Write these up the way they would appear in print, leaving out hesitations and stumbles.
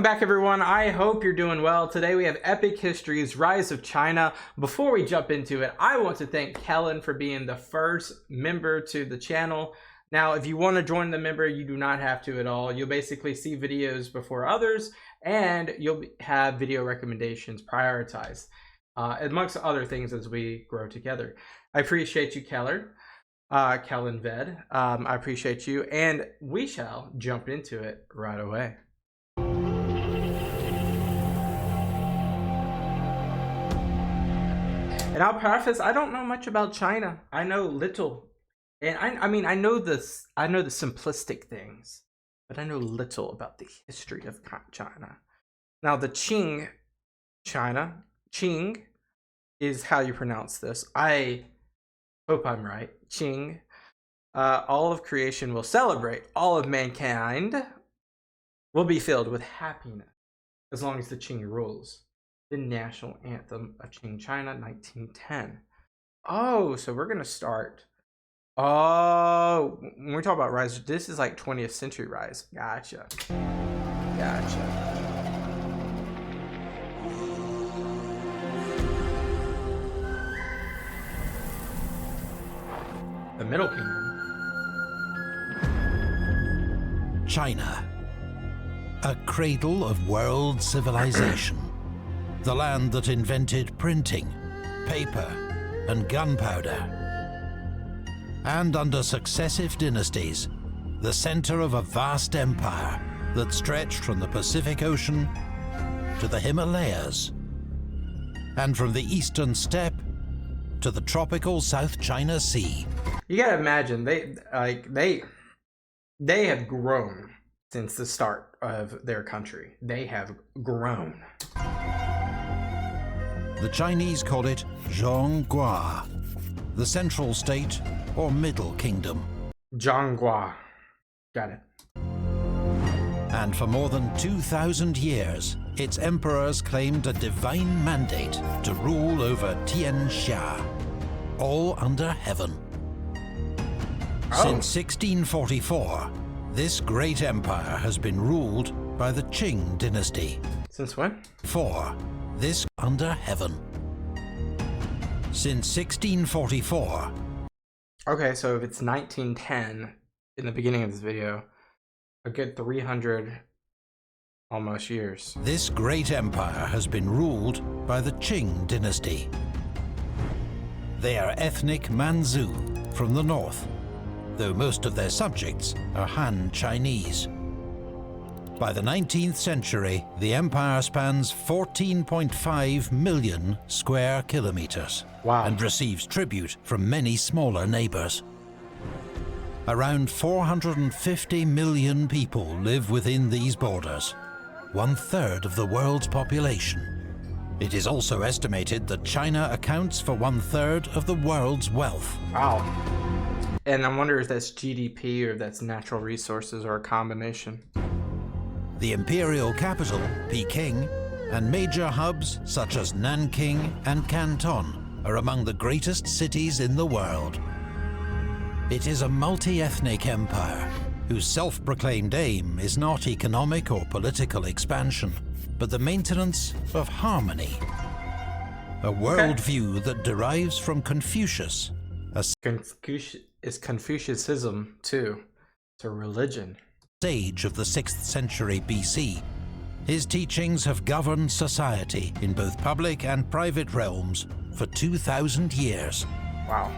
back, everyone. I hope you're doing well. Today we have Epic History's Rise of China. Before we jump into it, I want to thank Kellen for being the first member to the channel. Now, if you want to join the member, you do not have to at all. You'll basically see videos before others, and you'll have video recommendations prioritized, amongst other things as we grow together. I appreciate you, Kellen Ved. I appreciate you, and we shall jump into it right away. And I'll preface, I don't know much about China. I know little. And I mean, I know the simplistic things, but I know little about the history of China. Now, the Qing China, Qing is how you pronounce this. I hope I'm right. Qing. All of creation will celebrate. All of mankind will be filled with happiness as long as the Qing rules. The national anthem of Qing China, 1910. Oh, so we're going to start. Oh, when we talk about rise, this is like 20th century rise. Gotcha. The Middle Kingdom. China, a cradle of world civilization. The land that invented printing, paper, and gunpowder. And under successive dynasties, the center of a vast empire that stretched from the Pacific Ocean to the Himalayas, and from the eastern steppe to the tropical South China Sea. You gotta imagine, they have grown since the start of their country. They have grown. The Chinese call it Zhonggua, the central state or middle kingdom. Zhonggua. Got it. And for more than 2,000 years, its emperors claimed a divine mandate to rule over Tianxia, all under heaven. Oh. Since 1644, this great empire has been ruled by the Qing Dynasty. Since when? This under heaven. Since 1644. Okay, so if it's 1910 in the beginning of this video, a good 300 almost years. This great empire has been ruled by the Qing Dynasty. They are ethnic Manchu from the north, though most of their subjects are Han Chinese. By the 19th century, the empire spans 14.5 million square kilometers. Wow. And receives tribute from many smaller neighbors. Around 450 million people live within these borders, 1/3 of the world's population. It is also estimated that China accounts for 1/3 of the world's wealth. Wow. And I wonder if that's GDP or if that's natural resources or a combination. The imperial capital, Peking, and major hubs such as Nanking and Canton are among the greatest cities in the world. It is a multi-ethnic empire whose self-proclaimed aim is not economic or political expansion, but the maintenance of harmony. A worldview that derives from Confucius. Is Confucianism too. It's a religion. Sage of the 6th century BC. His teachings have governed society in both public and private realms for 2,000 years. Wow.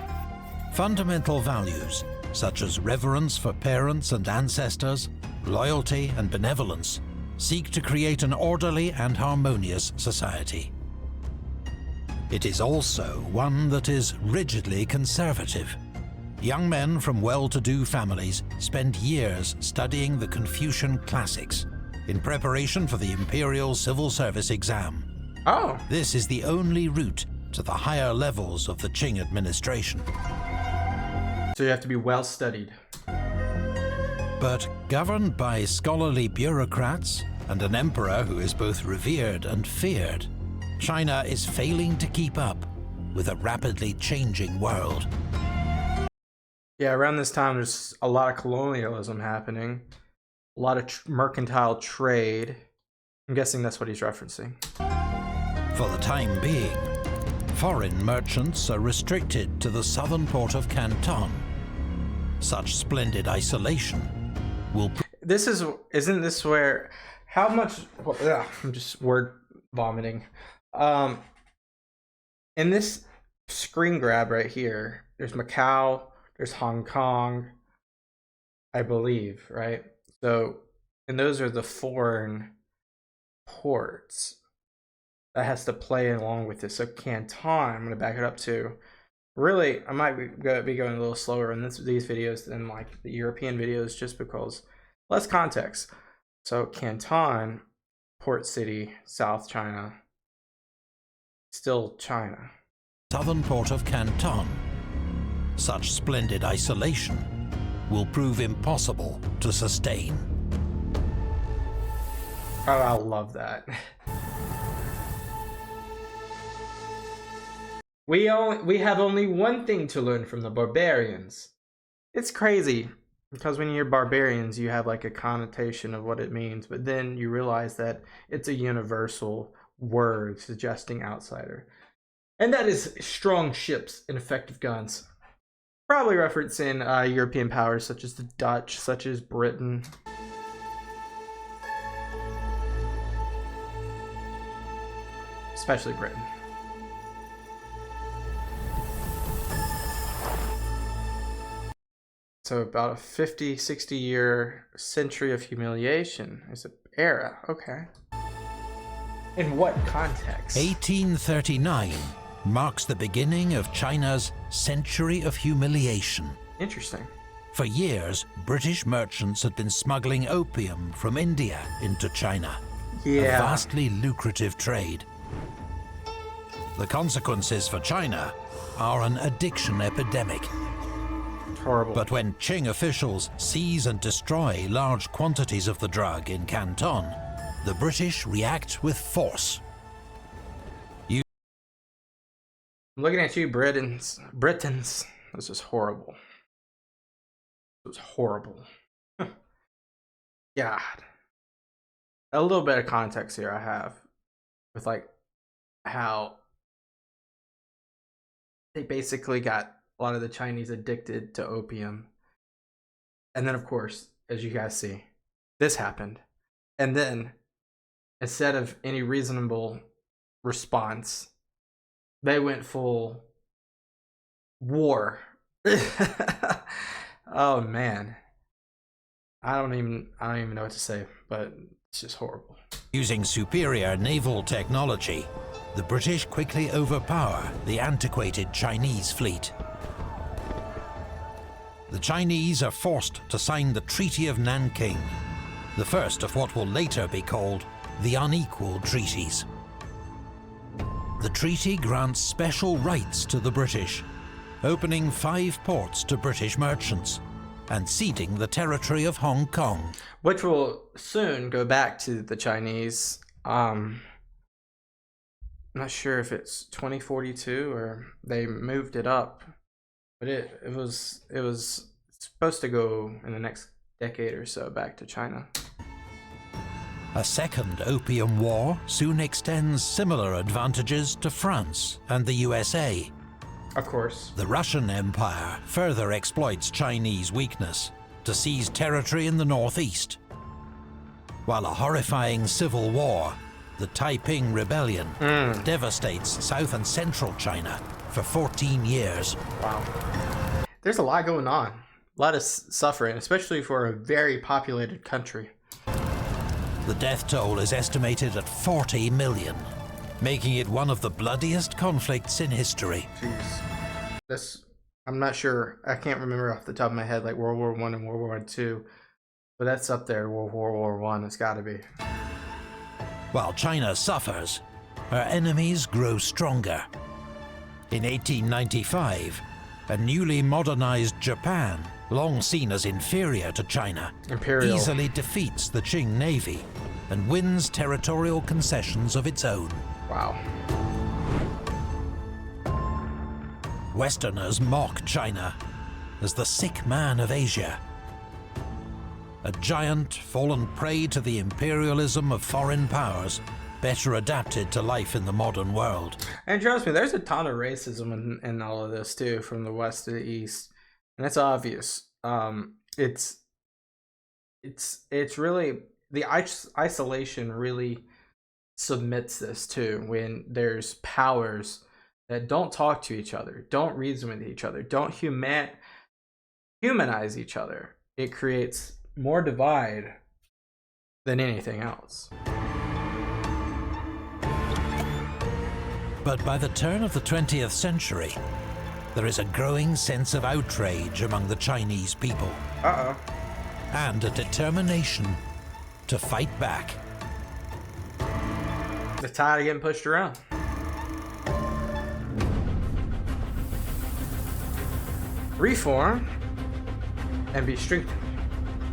Fundamental values, such as reverence for parents and ancestors, loyalty and benevolence, seek to create an orderly and harmonious society. It is also one that is rigidly conservative. Young men from well-to-do families spend years studying the Confucian classics in preparation for the Imperial civil service exam. Oh. This is the only route to the higher levels of the Qing administration. So you have to be well studied. But governed by scholarly bureaucrats and an emperor who is both revered and feared, China is failing to keep up with a rapidly changing world. Yeah, around this time, there's a lot of colonialism happening, a lot of mercantile trade, I'm guessing that's what he's referencing. For the time being, foreign merchants are restricted to the southern port of Canton. Such splendid isolation will... Isn't this where, how much, well, ugh, I'm just word vomiting. In this screen grab right here, there's Macau, there's Hong Kong, I believe, right? So, and those are the foreign ports that has to play along with this. So Canton, I'm going to back it up to, really, I might be going a little slower in these videos than like the European videos just because less context. So Canton, port city, South China, still China. Southern port of Canton. Such splendid isolation will prove impossible to sustain. Oh, I love that. We have only one thing to learn from the barbarians. It's crazy because when you hear barbarians, you have like a connotation of what it means, but then you realize that it's a universal word suggesting outsider. And that is strong ships and effective guns. Probably referencing European powers such as the Dutch, such as Britain. Especially Britain. So about a 50, 60 year century of humiliation is an era. Okay. In what context? 1839 marks the beginning of China's century of humiliation. Interesting. For years, British merchants had been smuggling opium from India into China. Yeah. A vastly lucrative trade. The consequences for China are an addiction epidemic. Horrible. But when Qing officials seize and destroy large quantities of the drug in Canton, the British react with force. I'm looking at you, Britons. This is horrible. It was horrible. God. A little bit of context here I have with like how they basically got a lot of the Chinese addicted to opium. And then, of course, as you guys see, this happened. And then, instead of any reasonable response, they went full war. Oh, man. I don't even know what to say, but it's just horrible. Using superior naval technology, the British quickly overpower the antiquated Chinese fleet. The Chinese are forced to sign the Treaty of Nanking, the first of what will later be called the Unequal Treaties. The treaty grants special rights to the British, opening 5 ports to British merchants and ceding the territory of Hong Kong, which will soon go back to the Chinese. I'm not sure if it's 2042 or they moved it up, but it was supposed to go in the next decade or so back to China. A second Opium War soon extends similar advantages to France and the USA. Of course. The Russian Empire further exploits Chinese weakness to seize territory in the northeast. While a horrifying civil war, the Taiping Rebellion, devastates South and Central China for 14 years. Wow. There's a lot going on. A lot of suffering, especially for a very populated country. The death toll is estimated at 40 million, making it one of the bloodiest conflicts in history. Jeez. I'm not sure. I can't remember off the top of my head, like World War I and World War II. But that's up there, World War I. It's got to be. While China suffers, her enemies grow stronger. In 1895, a newly modernized Japan, long seen as inferior to China, Imperial, easily defeats the Qing Navy and wins territorial concessions of its own. Wow. Westerners mock China as the sick man of Asia. a giant fallen prey to the imperialism of foreign powers, better adapted to life in the modern world. And trust me, there's a ton of racism in all of this too, from the west to the east, and it's obvious. It's really the isolation really submits this too, when there's powers that don't talk to each other, don't reason with each other, don't humanize each other. It creates more divide than anything else. But by the turn of the 20th century, there is a growing sense of outrage among the Chinese people. And a determination to fight back. They're tired of getting pushed around. Reform and be strengthened.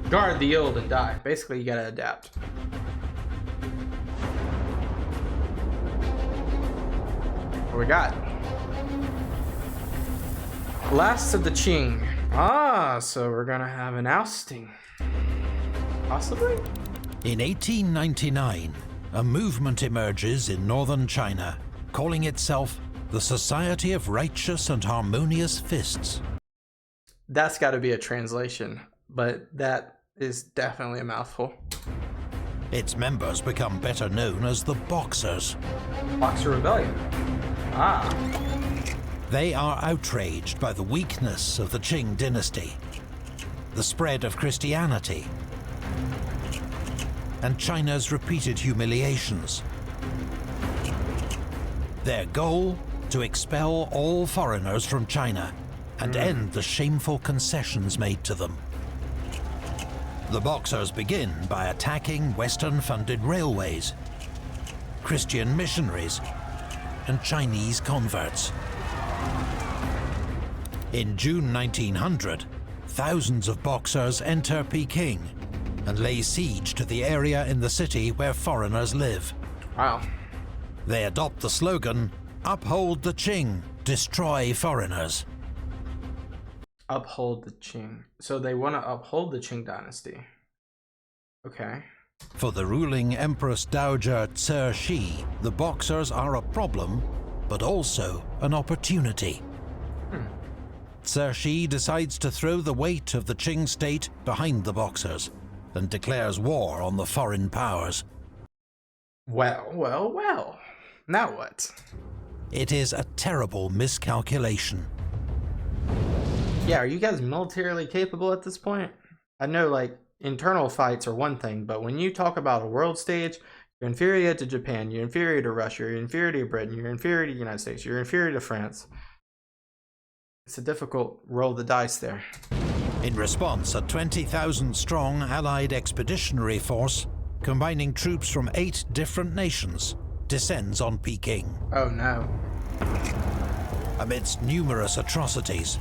Guard the old and die. Basically, you gotta adapt. What we got? Last of the Qing. So we're gonna have an ousting. Possibly? In 1899, a movement emerges in northern China, calling itself the Society of Righteous and Harmonious Fists. That's got to be a translation, but that is definitely a mouthful. Its members become better known as the Boxers. Boxer Rebellion. They are outraged by the weakness of the Qing Dynasty, the spread of Christianity, and China's repeated humiliations. Their goal? To expel all foreigners from China and end the shameful concessions made to them. The Boxers begin by attacking Western-funded railways, Christian missionaries, and Chinese converts. In June 1900, thousands of Boxers enter Peking and lay siege to the area in the city where foreigners live. Wow. They adopt the slogan, "Uphold the Qing, destroy foreigners." Uphold the Qing. So they want to uphold the Qing Dynasty. Okay. For the ruling Empress Dowager Cixi, the Boxers are a problem, but also an opportunity. Cixi decides to throw the weight of the Qing state behind the Boxers and declares war on the foreign powers. Well. Now what? It is a terrible miscalculation. Yeah, are you guys militarily capable at this point? I know, like, internal fights are one thing, but when you talk about a world stage, you're inferior to Japan, you're inferior to Russia, you're inferior to Britain, you're inferior to the United States, you're inferior to France. It's a difficult roll of the dice there. In response, a 20,000-strong Allied expeditionary force, combining troops from 8 different nations, descends on Peking. Oh no. Amidst numerous atrocities,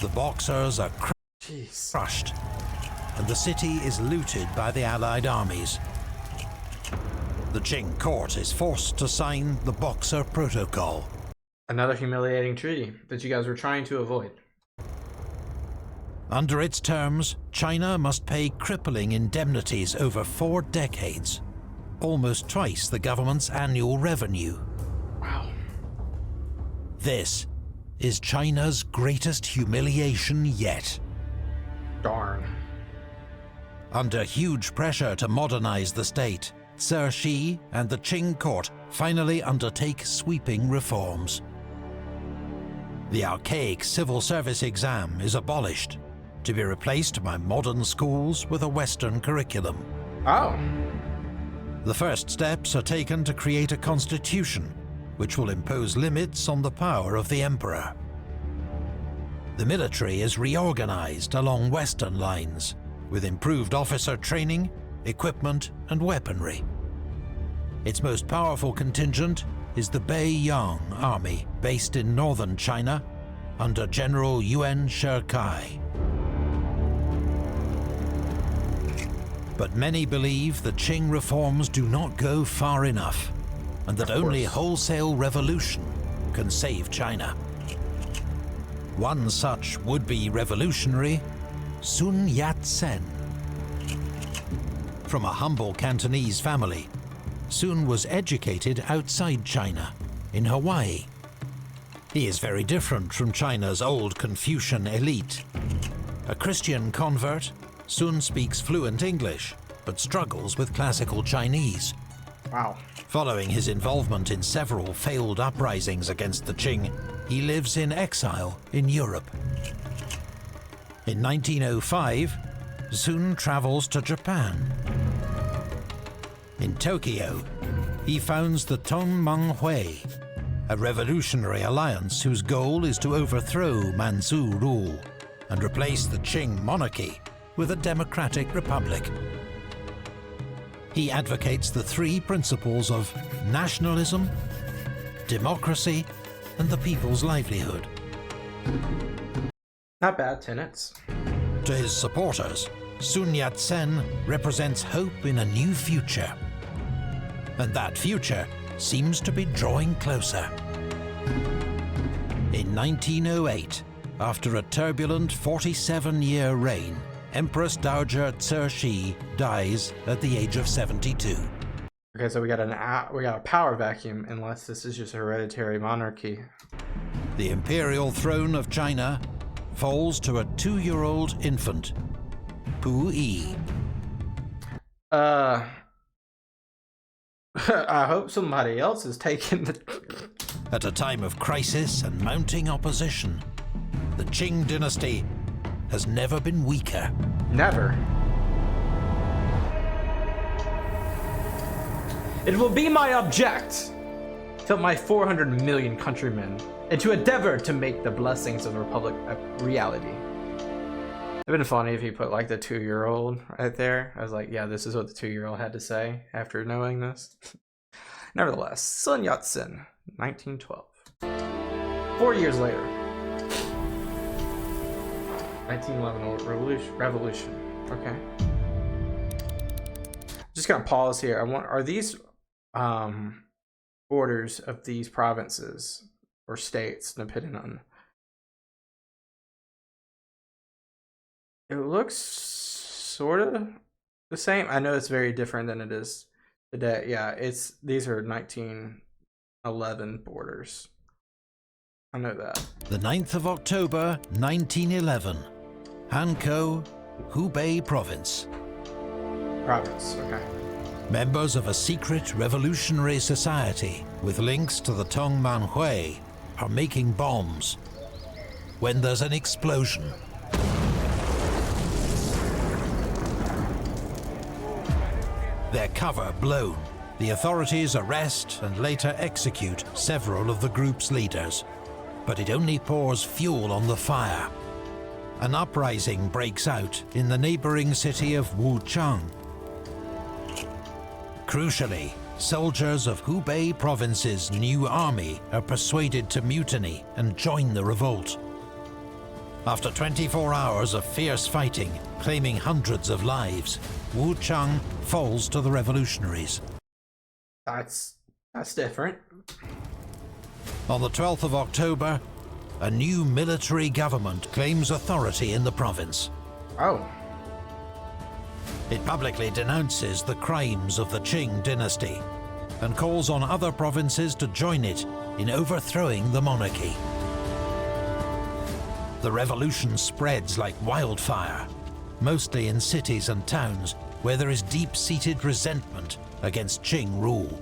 the Boxers are crushed, and the city is looted by the Allied armies. The Qing court is forced to sign the Boxer Protocol. Another humiliating treaty that you guys were trying to avoid. Under its terms, China must pay crippling indemnities over 4 decades, almost twice the government's annual revenue. Wow. This is China's greatest humiliation yet. Darn. Under huge pressure to modernize the state, Cixi and the Qing court finally undertake sweeping reforms. The archaic civil service exam is abolished, to be replaced by modern schools with a Western curriculum. Oh. The first steps are taken to create a constitution, which will impose limits on the power of the emperor. The military is reorganized along Western lines, with improved officer training, equipment, and weaponry. Its most powerful contingent is the Beiyang Army, based in northern China, under General Yuan Shikai. But many believe the Qing reforms do not go far enough, and that only wholesale revolution can save China. One such would-be revolutionary, Sun Yat-sen. from a humble Cantonese family, Sun was educated outside China, in Hawaii. He is very different from China's old Confucian elite. A Christian convert, Sun speaks fluent English, but struggles with classical Chinese. Wow. Following his involvement in several failed uprisings against the Qing, he lives in exile in Europe. In 1905, Sun travels to Japan. In Tokyo, he founds the Tongmanghui, a revolutionary alliance whose goal is to overthrow Manchu rule and replace the Qing monarchy with a democratic republic. He advocates the three principles of nationalism, democracy, and the people's livelihood. Not bad tenets. To his supporters, Sun Yat-sen represents hope in a new future. And that future seems to be drawing closer. In 1908, after a turbulent 47-year reign, Empress Dowager Cixi dies at the age of 72. Okay, so we got a power vacuum, unless this is just a hereditary monarchy. The imperial throne of China falls to a 2-year-old infant, Pu Yi. I hope somebody else is taking the... At a time of crisis and mounting opposition, the Qing Dynasty has never been weaker. Never. It will be my object to my 400 million countrymen and to endeavor to make the blessings of the Republic a reality. It'd been funny if he put like the 2-year-old right there. I was like, yeah, this is what the 2-year-old had to say after knowing this. Nevertheless, Sun Yat-sen, 1912. 4 years later. 1911 revolution. Okay. Just gonna pause here. Are these borders of these provinces or states, depending on? It looks sort of the same. I know it's very different than it is today. Yeah, these are 1911 borders. I know that. The 9th of October, 1911. Hankou, Hubei Province. Okay. Members of a secret revolutionary society with links to the Tongmanghui are making bombs when there's an explosion. Their cover blown. The authorities arrest and later execute several of the group's leaders. But it only pours fuel on the fire. An uprising breaks out in the neighboring city of Wuchang. Crucially, soldiers of Hubei province's new army are persuaded to mutiny and join the revolt. After 24 hours of fierce fighting, claiming hundreds of lives, Wuchang falls to the revolutionaries. That's different. On the 12th of October, a new military government claims authority in the province. Oh. It publicly denounces the crimes of the Qing Dynasty and calls on other provinces to join it in overthrowing the monarchy. The revolution spreads like wildfire, mostly in cities and towns where there is deep-seated resentment against Qing rule.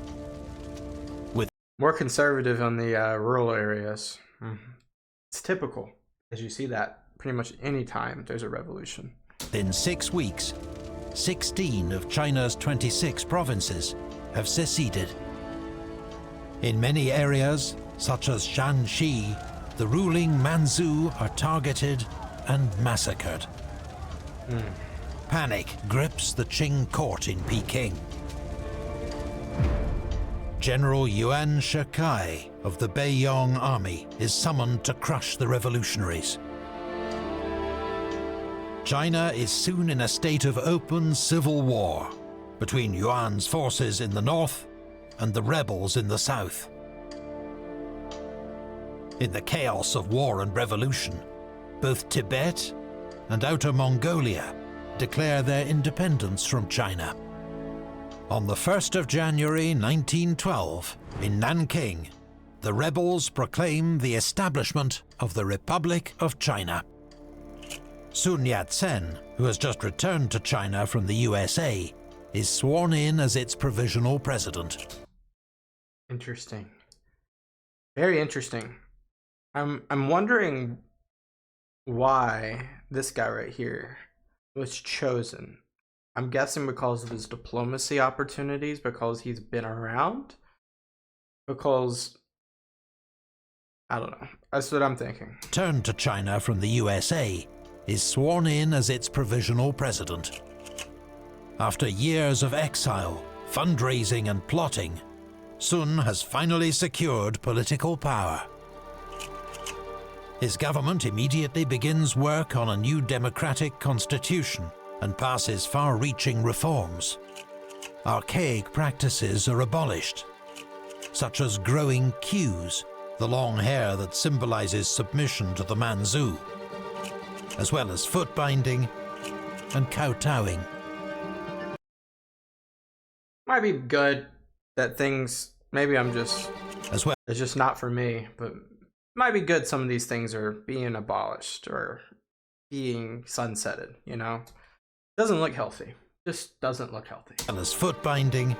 More conservative on the rural areas. It's typical, as you see that pretty much any time there's a revolution. In 6 weeks, 16 of China's 26 provinces have seceded. In many areas, such as Shanxi, the ruling Manchu are targeted and massacred. Panic grips the Qing court in Peking. General Yuan Shikai of the Beiyang army is summoned to crush the revolutionaries. China is soon in a state of open civil war between Yuan's forces in the north and the rebels in the south. In the chaos of war and revolution, both Tibet and Outer Mongolia declare their independence from China. On the 1st of January 1912, in Nanking, the rebels proclaim the establishment of the Republic of China. Sun Yat-sen, who has just returned to China from the USA, is sworn in as its provisional president. Interesting. Very interesting. I'm wondering why this guy right here was chosen. I'm guessing because of his diplomacy opportunities, because he's been around, because I don't know. That's what I'm thinking. Returned to China from the USA, is sworn in as its provisional president. After years of exile, fundraising and plotting, Sun has finally secured political power. His government immediately begins work on a new democratic constitution and passes far-reaching reforms. Archaic practices are abolished, such as growing queues, the long hair that symbolizes submission to the manzu, as well as foot binding and kowtowing. Might be good that things, maybe I'm just, As well, it's just not for me, but might be good some of these things are being abolished or being sunsetted, you know? Doesn't look healthy. Just doesn't look healthy. as foot binding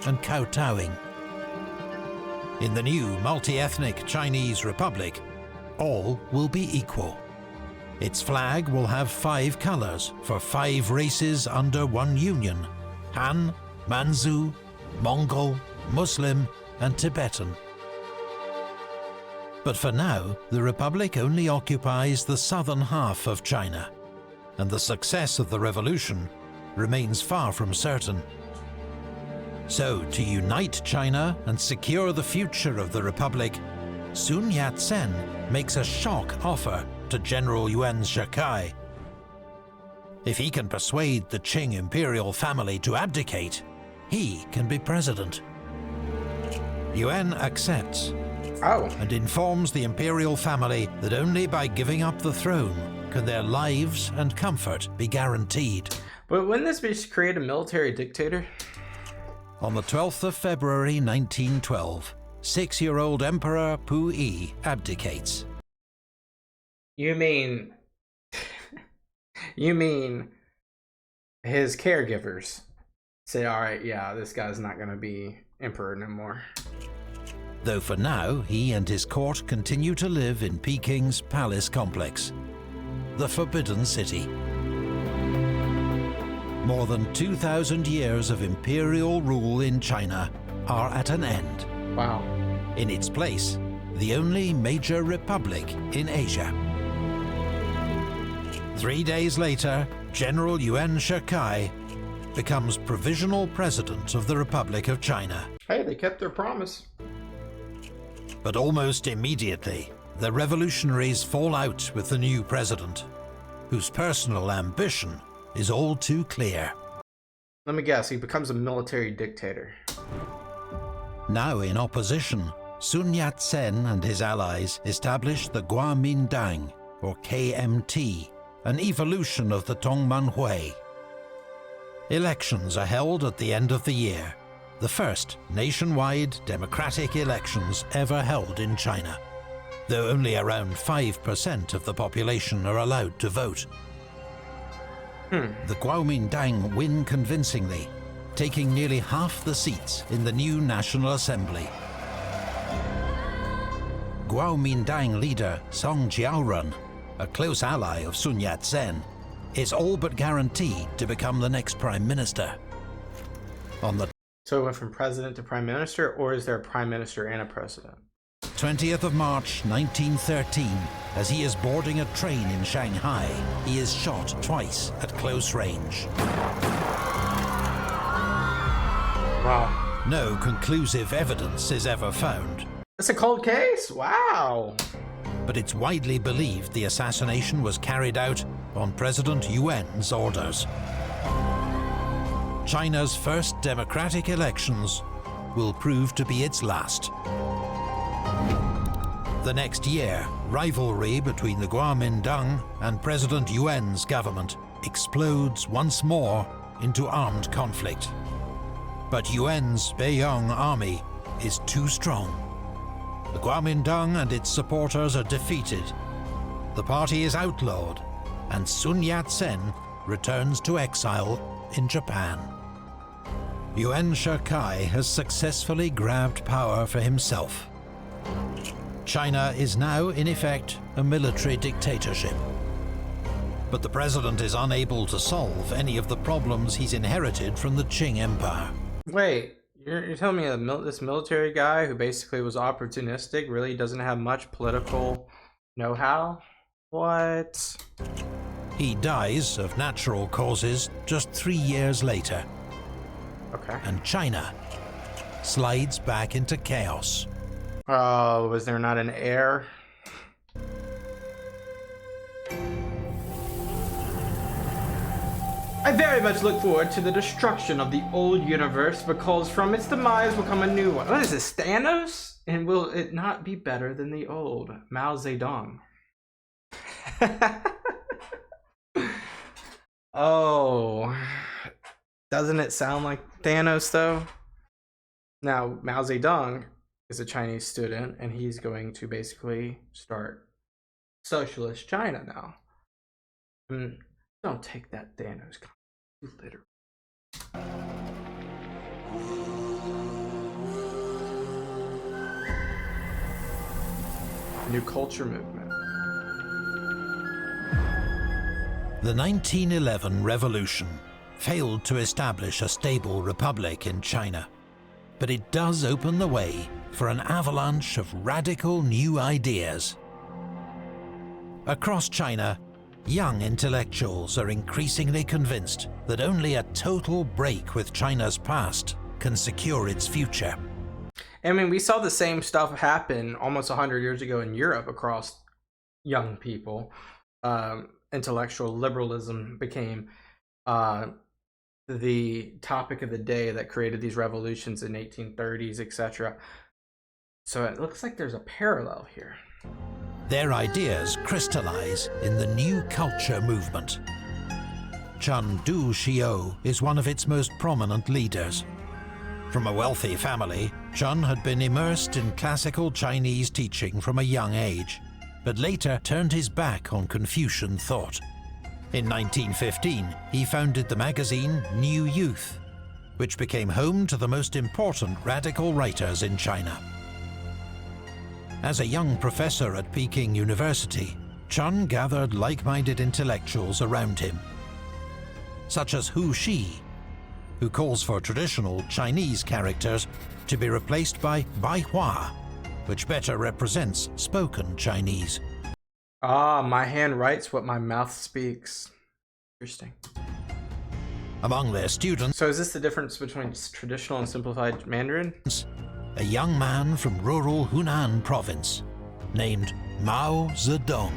and kowtowing. In the new multi-ethnic Chinese Republic, all will be equal. Its flag will have 5 colors for 5 races under one union: Han, Manzu, Mongol, Muslim, and Tibetan. But for now, the Republic only occupies the southern half of China, and the success of the revolution remains far from certain. So, to unite China and secure the future of the Republic, Sun Yat-sen makes a shock offer to General Yuan Shikai. If he can persuade the Qing Imperial family to abdicate, he can be president. Yuan accepts and informs the Imperial family that only by giving up the throne can their lives and comfort be guaranteed. But wouldn't this be just create a military dictator? On the 12th of February 1912, 6-year-old Emperor Pu-yi abdicates. You mean his caregivers say, all right, yeah, this guy's not going to be emperor no more. Though for now, he and his court continue to live in Peking's palace complex, the Forbidden City. More than 2,000 years of imperial rule in China are at an end. Wow. In its place, the only major republic in Asia. 3 days later, General Yuan Shikai becomes provisional president of the Republic of China. Hey, they kept their promise. But almost immediately, the revolutionaries fall out with the new president, whose personal ambition is all too clear. Let me guess, he becomes a military dictator. Now in opposition, Sun Yat-sen and his allies establish the Kuomintang, or KMT, an evolution of the Tongmanhui. Elections are held at the end of the year, the first nationwide democratic elections ever held in China, though only around 5% of the population are allowed to vote. The Kuomintang win convincingly, taking nearly half the seats in the new National Assembly. Kuomintang leader Song Jiaorun, a close ally of Sun Yat-sen, is all but guaranteed to become the next prime minister. So it went from president to prime minister, or is there a prime minister and a president? 20th of March 1913, as he is boarding a train in Shanghai, he is shot twice at close range. Wow. No conclusive evidence is ever found. It's a cold case? Wow. But it's widely believed the assassination was carried out on President Yuan's orders. China's first democratic elections will prove to be its last. The next year, rivalry between the Kuomintang and President Yuan's government explodes once more into armed conflict. But Yuan's Beiyang army is too strong. The Kuomintang and its supporters are defeated. The party is outlawed, and Sun Yat-sen returns to exile in Japan. Yuan Shikai has successfully grabbed power for himself. China is now, in effect, a military dictatorship. But the president is unable to solve any of the problems he's inherited from the Qing Empire. Wait, you're telling me this military guy who basically was opportunistic really doesn't have much political know-how? What? He dies of natural causes just 3 years later. Okay. And China slides back into chaos. Oh, was there not an heir? I very much look forward to the destruction of the old universe, because from its demise will come a new one. What is this, Thanos? And will it not be better than the old? Mao Zedong. Oh, doesn't it sound like Thanos though? Now, Mao Zedong is a Chinese student, and he's going to basically start socialist China now. Don't take that Thanos too literally. New culture movement. The 1911 revolution failed to establish a stable republic in China, but it does open the way for an avalanche of radical new ideas. Across China, young intellectuals are increasingly convinced that only a total break with China's past can secure its future. I mean, we saw the same stuff happen almost 100 years ago in Europe across young people. Intellectual liberalism became the topic of the day that created these revolutions in 1830s, etc. So it looks like there's a parallel here. Their ideas crystallize in the new culture movement. Chun Du-Xiu is one of its most prominent leaders. From a wealthy family, Chun had been immersed in classical Chinese teaching from a young age, but later turned his back on Confucian thought. In 1915, he founded the magazine New Youth, which became home to the most important radical writers in China. As a young professor at Peking University, Chun gathered like-minded intellectuals around him, such as Hu Shi, who calls for traditional Chinese characters to be replaced by Baihua, which better represents spoken Chinese. Ah, my hand writes what my mouth speaks. Interesting. Among their students, So is this the difference between traditional and simplified Mandarin? a young man from rural Hunan province named Mao Zedong.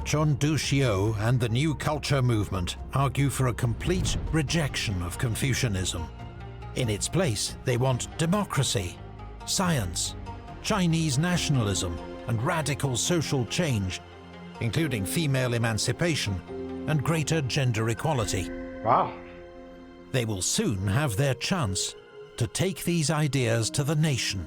Chun Du-Xiu and the New Culture movement argue for a complete rejection of Confucianism. In its place, they want democracy, science, Chinese nationalism, and radical social change, including female emancipation and greater gender equality. Wow. They will soon have their chance to take these ideas to the nation.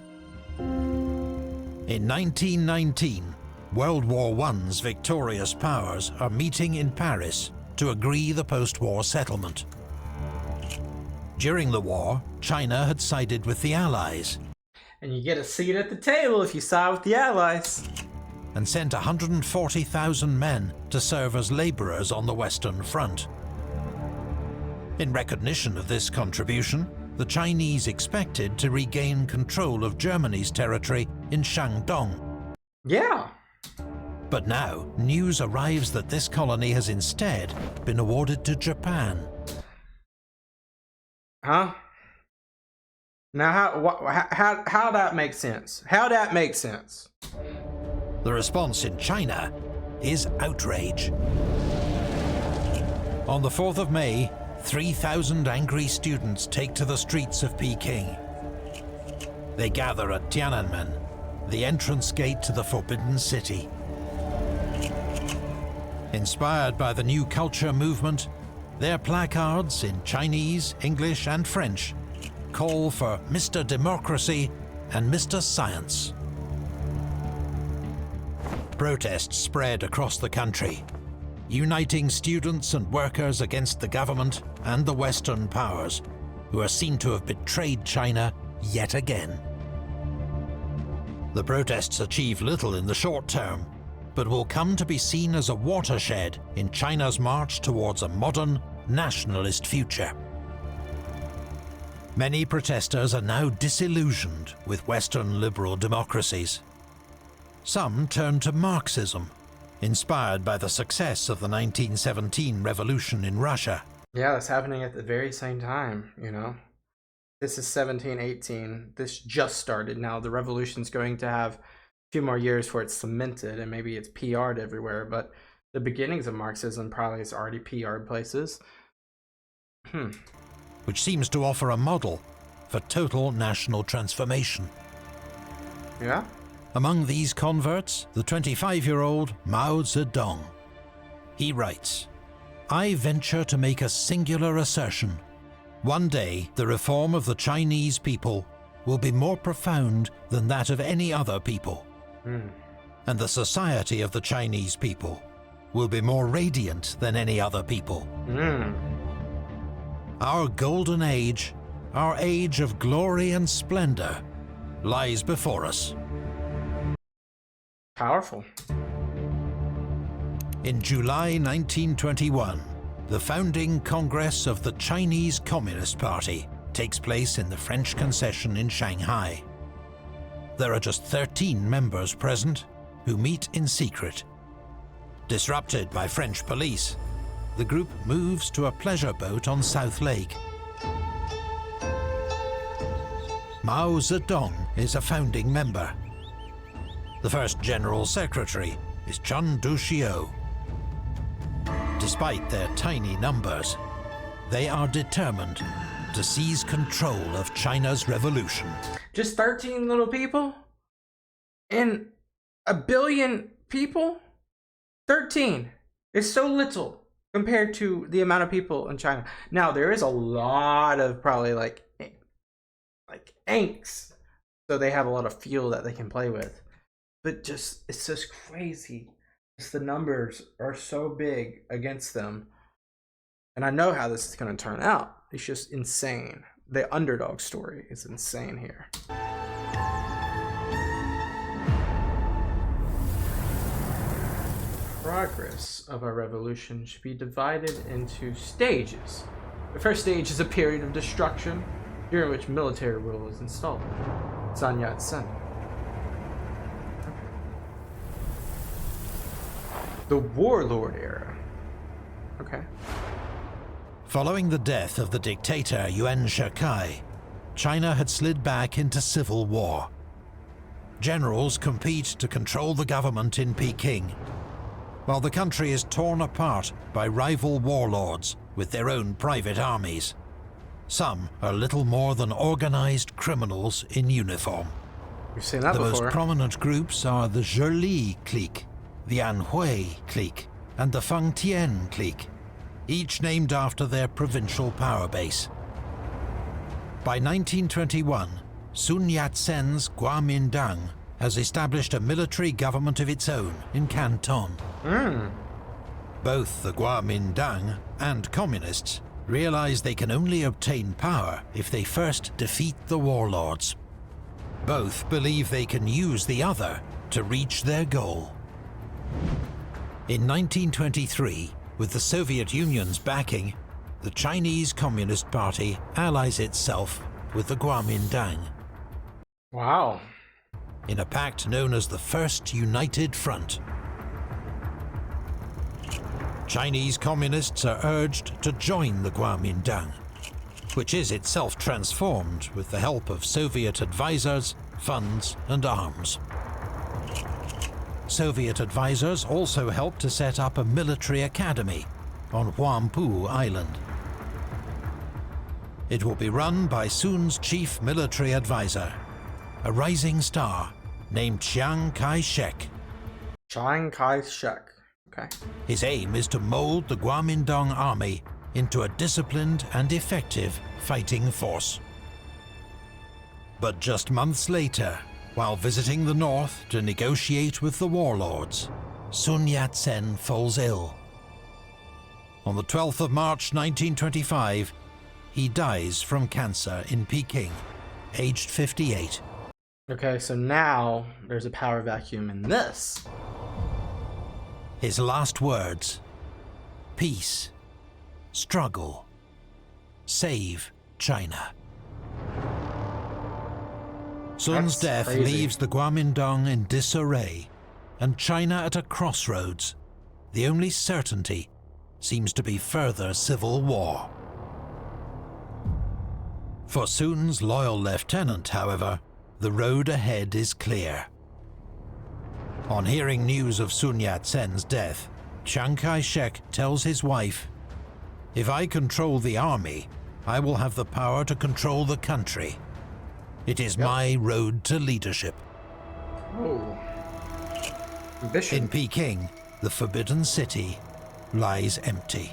In 1919, World War I's victorious powers are meeting in Paris to agree the post-war settlement. During the war, China had sided with the Allies, And you get a seat at the table if you side with the Allies. and sent 140,000 men to serve as laborers on the Western Front. In recognition of this contribution, the Chinese expected to regain control of Germany's territory in Shandong. Yeah. But now, news arrives that this colony has instead been awarded to Japan. Huh? Now how that makes sense? How that makes sense? The response in China is outrage. On the 4th of May, 3,000 angry students take to the streets of Peking. They gather at Tiananmen, the entrance gate to the Forbidden City. Inspired by the New Culture movement, Their placards in Chinese, English and French call for Mr. Democracy and Mr. Science. Protests spread across the country, uniting students and workers against the government and the Western powers, who are seen to have betrayed China yet again. The protests achieve little in the short term, but will come to be seen as a watershed in China's march towards a modern, nationalist future. Many protesters are now disillusioned with Western liberal democracies. Some turn to Marxism, inspired by the success of the 1917 revolution in Russia. Yeah, that's happening at the very same time, you know. This is 1718. This just started now. The revolution's going to have a few more years before it's cemented, and maybe it's PR'd everywhere, but the beginnings of Marxism probably is already PR'd places. Which seems to offer a model for total national transformation. Yeah? Among these converts, the 25-year-old Mao Zedong. He writes, "I venture to make a singular assertion. One day, the reform of the Chinese people will be more profound than that of any other people. And the society of the Chinese people will be more radiant than any other people. Our golden age, our age of glory and splendor, lies before us." Powerful. In July 1921, the founding Congress of the Chinese Communist Party takes place in the French concession in Shanghai. There are just 13 members present, who meet in secret. Disrupted by French police, the group moves to a pleasure boat on South Lake. Mao Zedong is a founding member. The first General Secretary is Chun Duxiu. Despite their tiny numbers, they are determined to seize control of China's revolution. Just 13 little people? And 1 billion people? 13 is so little compared to the amount of people in China. Now, there is a lot of probably like angst, so they have a lot of fuel that they can play with. But just, it's just crazy. Just the numbers are so big against them. And I know how this is going to turn out. It's just insane. The underdog story is insane here. Progress of our revolution should be divided into stages. The first stage is a period of destruction, during which military rule is installed. Sun Yat-sen. The warlord era. Okay. Following the death of the dictator Yuan Shikai, China had slid back into civil war. Generals compete to control the government in Peking, while the country is torn apart by rival warlords with their own private armies. Some are little more than organized criminals in uniform. We've seen that before. The most prominent groups are the Zhili clique, the Anhui clique, and the Feng Tian clique, each named after their provincial power base. By 1921, Sun Yat-sen's Kuomintang has established a military government of its own in Canton. Both the Kuomintang and communists realize they can only obtain power if they first defeat the warlords. Both believe they can use the other to reach their goal. In 1923, with the Soviet Union's backing, the Chinese Communist Party allies itself with the Kuomintang. Wow. In a pact known as the First United Front. Chinese communists are urged to join the Kuomintang, which is itself transformed with the help of Soviet advisors, funds and arms. Soviet advisors also helped to set up a military academy on Huangpu Island. It will be run by Sun's chief military advisor, a rising star named Chiang Kai-shek. Chiang Kai-shek. Okay. His aim is to mold the Kuomintang army into a disciplined and effective fighting force. But just months later, while visiting the north to negotiate with the warlords, Sun Yat-sen falls ill. On the 12th of March 1925, he dies from cancer in Peking, aged 58. Okay, so now there's a power vacuum in this. His last words: peace, struggle, save China. Sun's death leaves the Kuomintang in disarray, and China at a crossroads. The only certainty seems to be further civil war. For Sun's loyal lieutenant, however, the road ahead is clear. On hearing news of Sun Yat-sen's death, Chiang Kai-shek tells his wife, "If I control the army, I will have the power to control the country. It is my road to leadership." Oh. Ambition. In Peking, the Forbidden City lies empty.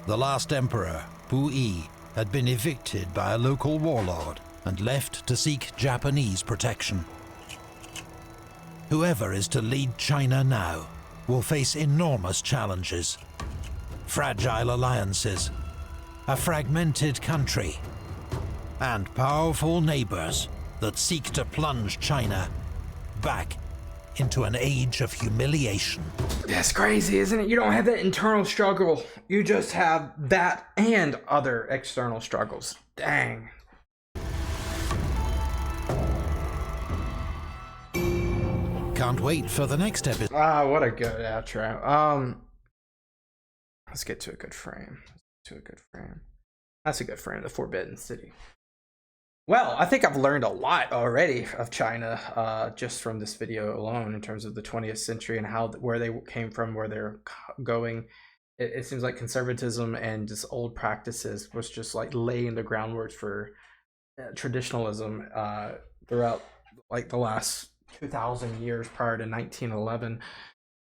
The last emperor, Pu Yi, had been evicted by a local warlord and left to seek Japanese protection. Whoever is to lead China now will face enormous challenges. Fragile alliances, a fragmented country, and powerful neighbors that seek to plunge China back into an age of humiliation. That's crazy, isn't it? You don't have that internal struggle. You just have that and other external struggles. Dang. Can't wait for the next episode. Ah, what a good outro. Let's get to a good frame. That's a good frame, the Forbidden City. Well, I think I've learned a lot already of China just from this video alone in terms of the 20th century and where they came from, where they're going. It seems like conservatism and just old practices was just like laying the groundwork for traditionalism throughout like the last 2,000 years prior to 1911.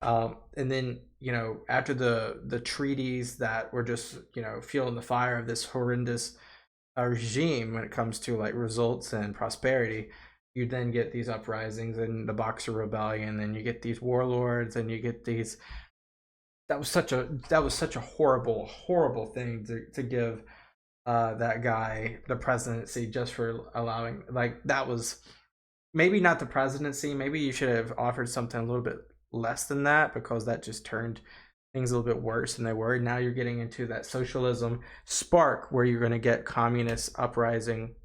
And then, you know, after the treaties that were just, you know, fueling the fire of this horrendous regime when it comes to like results and prosperity, you then get these uprisings and the Boxer Rebellion, and you get these warlords, and you get these. That was such a horrible thing to give that guy the presidency just for allowing, like, that was maybe not the presidency. Maybe you should have offered something a little bit less than that, because that just turned things a little bit worse than they were. Now you're getting into that socialism spark where you're going to get communist uprising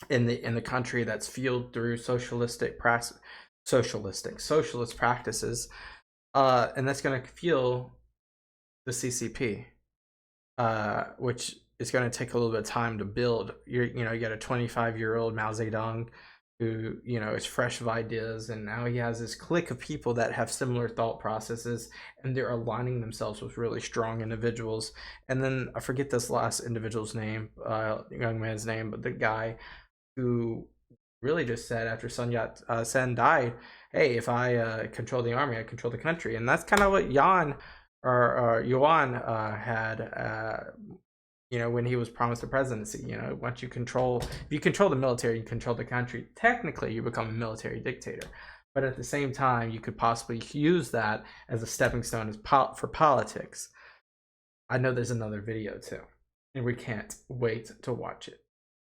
in the country that's fueled through socialist practices, and that's going to fuel the CCP, which is going to take a little bit of time to build. You got a 25-year-old Mao Zedong who, you know, is fresh of ideas, and now he has this clique of people that have similar thought processes, and they're aligning themselves with really strong individuals. And then I forget this last individual's name, young man's name, but the guy who really just said after Sun Yat-sen died, hey, if I control the army, I control the country. And that's kind of what Yuan had, you know, when he was promised the presidency. You know, if you control the military, you control the country. Technically, you become a military dictator. But at the same time, you could possibly use that as a stepping stone for politics. I know there's another video too, and we can't wait to watch it.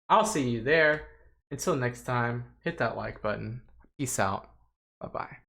I'll see you there. Until next time, hit that like button. Peace out. Bye-bye.